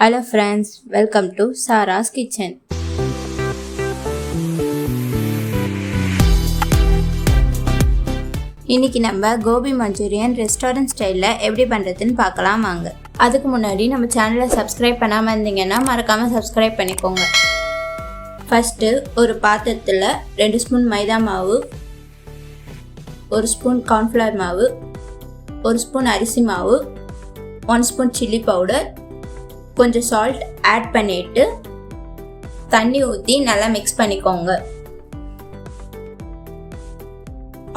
Hello friends, welcome to Sara's Kitchen. இன்னைக்கு நம்ம Gopi Manchurian restaurant ஸ்டைலில் எப்படி பண்ணுறதுன்னு பார்க்கலாம் வாங்க. அதுக்கு முன்னாடி நம்ம சேனலை சப்ஸ்கிரைப் பண்ணாமல் இருந்தீங்கன்னா மறக்காமல் சப்ஸ்கிரைப் பண்ணிக்கோங்க. ஃபஸ்ட்டு ஒரு பாத்திரத்தில் 2 ஸ்பூன் மைதா மாவு, 1 ஸ்பூன் கார்ன்ஃப்ளவர் மாவு, 1 ஸ்பூன் அரிசி மாவு, 1 ஸ்பூன் சில்லி பவுடர், கொஞ்சம் சால்ட் ஆட் பண்ணிட்டு தண்ணி ஊற்றி நல்லா மிக்ஸ் பண்ணிக்கோங்க.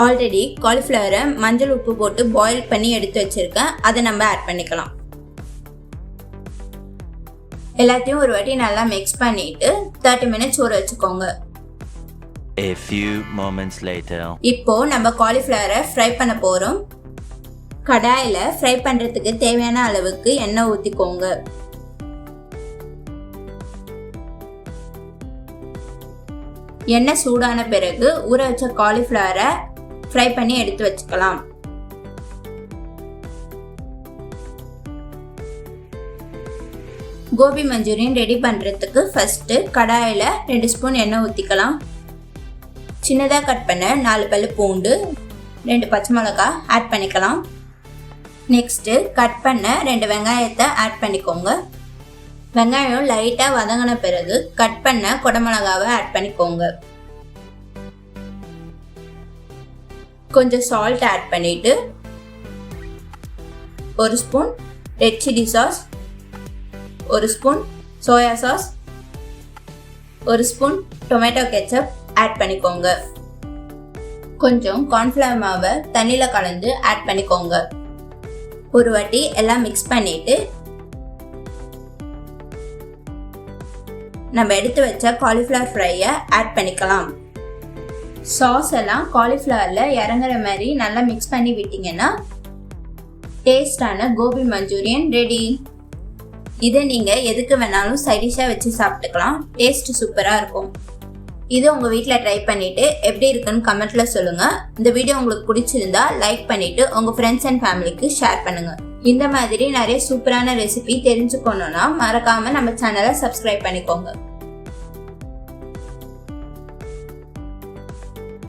ஆல்ரெடி காலிஃப்ளவரை மஞ்சள் உப்பு போட்டு பாயில் பண்ணி எடுத்து வச்சிருக்கேன், அதை நம்ம ஆட் பண்ணிக்கலாம். எல்லாத்தையும் ஒரு வாட்டி நல்லா மிக்ஸ் பண்ணிட்டு 30 மினிட்ஸ் ஊற வச்சுக்கோங்க. A few moments later. இப்போ நம்ம காலிஃப்ளவரை ஃப்ரை பண்ண போறோம். கடாயில் ஃப்ரை பண்றதுக்கு தேவையான அளவுக்கு எண்ணெய் ஊற்றிக்கோங்க. எண்ணெய் சூடான பிறகு ஊற வச்ச காலிஃப்ளவரை ஃப்ரை பண்ணி எடுத்து வச்சுக்கலாம். கோபி மஞ்சூரியன் ரெடி பண்ணுறதுக்கு ஃபஸ்ட்டு கடாயில் 2 ஸ்பூன் எண்ணெய் ஊற்றிக்கலாம். சின்னதாக கட் பண்ண 4 பல்லு பூண்டு, 2 பச்சை மிளகாய் ஆட் பண்ணிக்கலாம். நெக்ஸ்ட்டு கட் பண்ண 2 வெங்காயத்தை ஆட் பண்ணிக்கோங்க. வெங்காயம் லைட்டாக வதங்கின பிறகு கட் பண்ண குடமிளகாவை ஆட் பண்ணிக்கோங்க. கொஞ்சம் சால்ட் ஆட் பண்ணிட்டு 1 spoon red chilli sauce, 1 spoon soya sauce, 1 spoon tomato ketchup add பண்ணிக்கோங்க. கொஞ்சம் கார்ன்ஃப்ளவர் மாவை தண்ணியில் கலந்து ஆட் பண்ணிக்கோங்க. ஒரு வாட்டி எல்லாம் மிக்ஸ் பண்ணிட்டு நம்ம எடுத்து வச்ச காலிஃப்ளவர் ஃப்ரையை ஆட் பண்ணிக்கலாம். சாஸ் எல்லாம் காலிஃப்ளவரில் இறங்குற மாதிரி நல்லா மிக்ஸ் பண்ணி விட்டிங்கன்னா டேஸ்டான கோபி மஞ்சூரியன் ரெடி. இதை நீங்கள் எதுக்கு வேணாலும் சைடிஷாக வச்சு சாப்பிட்டுக்கலாம், டேஸ்ட் சூப்பராக இருக்கும். இது உங்கள் வீட்டில் ட்ரை பண்ணிவிட்டு எப்படி இருக்குன்னு கமெண்ட்டில் சொல்லுங்கள். இந்த வீடியோ உங்களுக்கு பிடிச்சிருந்தா லைக் பண்ணிவிட்டு உங்கள் ஃப்ரெண்ட்ஸ் அண்ட் ஃபேமிலிக்கு ஷேர் பண்ணுங்கள். இந்த மாதிரி நிறைய சூப்பரான ரெசிபி தெரிஞ்சுக்கணுன்னா மறக்காமல் நம்ம சேனலை சப்ஸ்கிரைப் பண்ணிக்கோங்க.